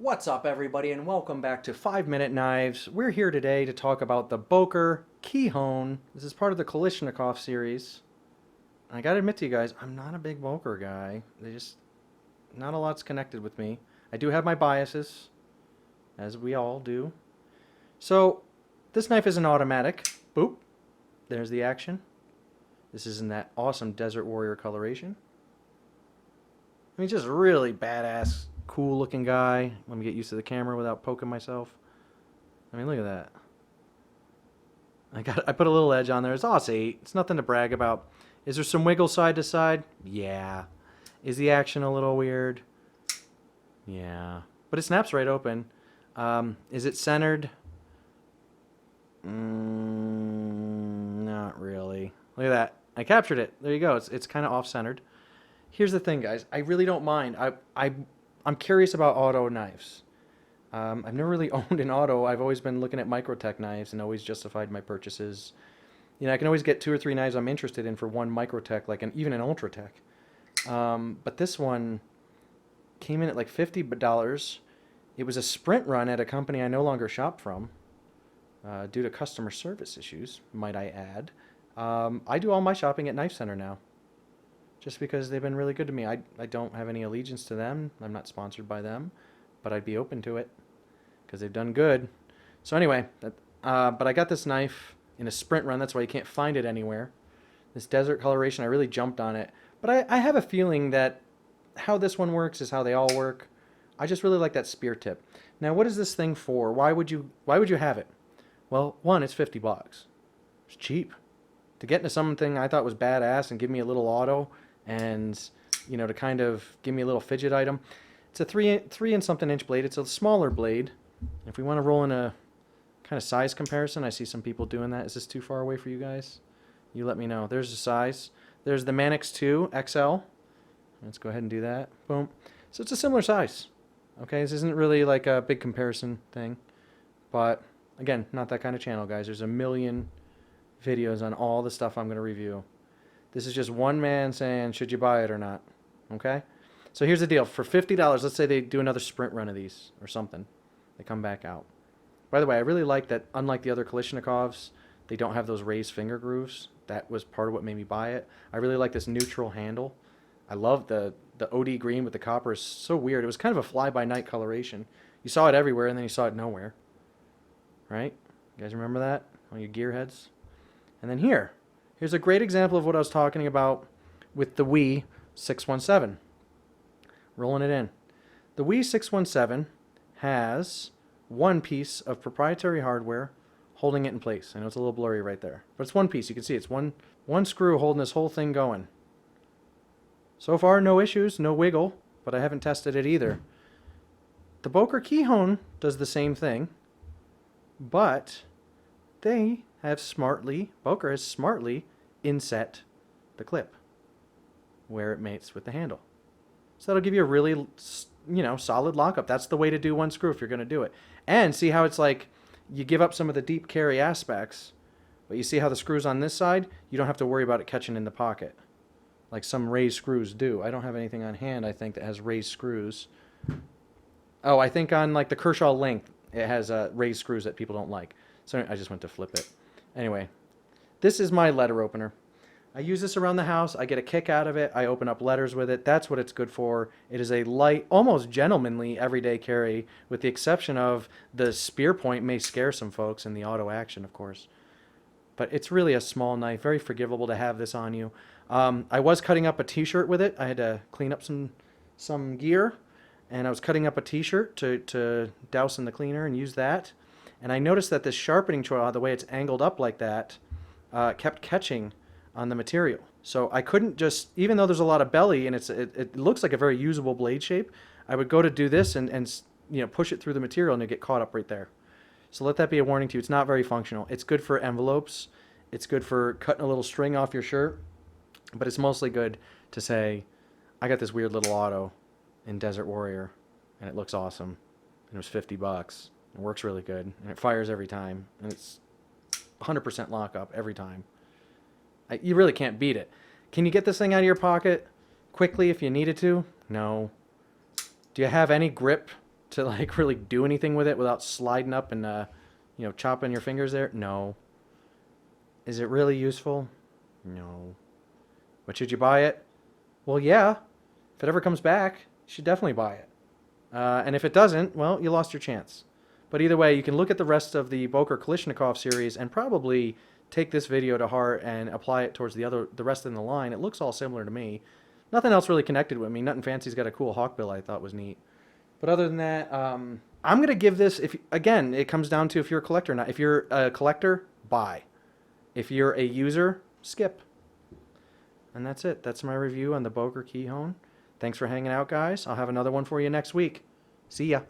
What's up, everybody, and welcome back to 5 Minute Knives. We're here today to talk about the Boker Kihon. This is part of the Kalishnikov series. I gotta admit to you guys, I'm not a big Boker guy. Not a lot's connected with me. I do have my biases, as we all do. So, this knife is an automatic. Boop. There's the action. This is in that awesome Desert Warrior coloration. I mean, just really badass, cool looking guy. Let me get used to the camera without poking myself. I mean, look at that. I put a little edge on there. It's OS 8. It's nothing to brag about. Is there some wiggle side to side? Yeah. Is the action a little weird? Yeah. But it snaps right open. Is it centered? Not really. Look at that. I captured it. There you go. It's kind of off-centered. Here's the thing, guys. I really don't mind. I'm curious about auto knives. I've never really owned an auto. I've always been looking at Microtech knives and always justified my purchases. You know, I can always get 2 or 3 knives I'm interested in for one Microtech, like even an Ultratech. But this one came in at like $50. It was a sprint run at a company I no longer shop from due to customer service issues, might I add. I do all my shopping at Knife Center now, just because they've been really good to me. I don't have any allegiance to them. I'm not sponsored by them, but I'd be open to it because they've done good. So anyway, but I got this knife in a sprint run. That's why you can't find it anywhere. This desert coloration, I really jumped on it. But I have a feeling that how this one works is how they all work. I just really like that spear tip. Now, what is this thing for? Why would you have it? Well, one, it's $50. It's cheap. To get into something I thought was badass and give me a little auto and, you know, to kind of give me a little fidget item. It's a 3 and something inch blade. It's a smaller blade. If we want to roll in a kind of size comparison, I see some people doing that. Is this too far away for you guys? You let me know. There's the size. There's the Manix 2 XL. Let's go ahead and do that. Boom. So it's a similar size. Okay, this isn't really like a big comparison thing. But, again, not that kind of channel, guys. There's a million videos on all the stuff I'm going to review. This is just one man saying, should you buy it or not? Okay? So here's the deal. For $50, let's say they do another sprint run of these or something. They come back out. By the way, I really like that, unlike the other Kalishnikovs, they don't have those raised finger grooves. That was part of what made me buy it. I really like this neutral handle. I love the OD green with the copper. It's so weird. It was kind of a fly-by-night coloration. You saw it everywhere, and then you saw it nowhere. Right? You guys remember that? All you gearheads? And then here's a great example of what I was talking about with the Wii 617. Rolling it in. The Wii 617 has one piece of proprietary hardware holding it in place. I know it's a little blurry right there, but it's one piece. You can see it's one screw holding this whole thing going. So far, no issues, no wiggle, but I haven't tested it either. The Boker Kihon does the same thing, but they have Boker has smartly inset the clip where it mates with the handle. So that'll give you a really, you know, solid lockup. That's the way to do one screw if you're going to do it. And see how it's like you give up some of the deep carry aspects, but you see how the screws on this side, you don't have to worry about it catching in the pocket like some raised screws do. I don't have anything on hand, I think, that has raised screws. Oh, I think on like the Kershaw length, it has raised screws that people don't like. So I just went to flip it. Anyway, this is my letter opener. I use this around the house. I get a kick out of it. I open up letters with it. That's what it's good for. It is a light, almost gentlemanly everyday carry, with the exception of the spear point may scare some folks in the auto action, of course. But it's really a small knife, very forgivable to have this on you. I was cutting up a t-shirt with it. I had to clean up some gear, and I was cutting up a t-shirt to douse in the cleaner and use that. And I noticed that this sharpening choil, the way it's angled up like that, kept catching on the material. So I couldn't just, even though there's a lot of belly and it looks like a very usable blade shape, I would go to do this and you know, push it through the material and it get caught up right there. So let that be a warning to you. It's not very functional. It's good for envelopes. It's good for cutting a little string off your shirt. But it's mostly good to say, I got this weird little auto in Desert Warrior, and it looks awesome. And it was $50. It works really good, and it fires every time, and it's 100% lockup every time. You really can't beat it. Can you get this thing out of your pocket quickly if you needed to? No. Do you have any grip to like really do anything with it without sliding up and you know, chopping your fingers there? No. Is it really useful? No. But should you buy it? Well, yeah. If it ever comes back, you should definitely buy it. And if it doesn't, well, you lost your chance. But either way, you can look at the rest of the Boker Kalishnikov series and probably take this video to heart and apply it towards the rest in the line. It looks all similar to me. Nothing else really connected with me. Nothing fancy's got a cool hawkbill I thought was neat. But other than that, I'm going to give this, if again, it comes down to if you're a collector or not. If you're a collector, buy. If you're a user, skip. And that's it. That's my review on the Boker Kihon. Thanks for hanging out, guys. I'll have another one for you next week. See ya.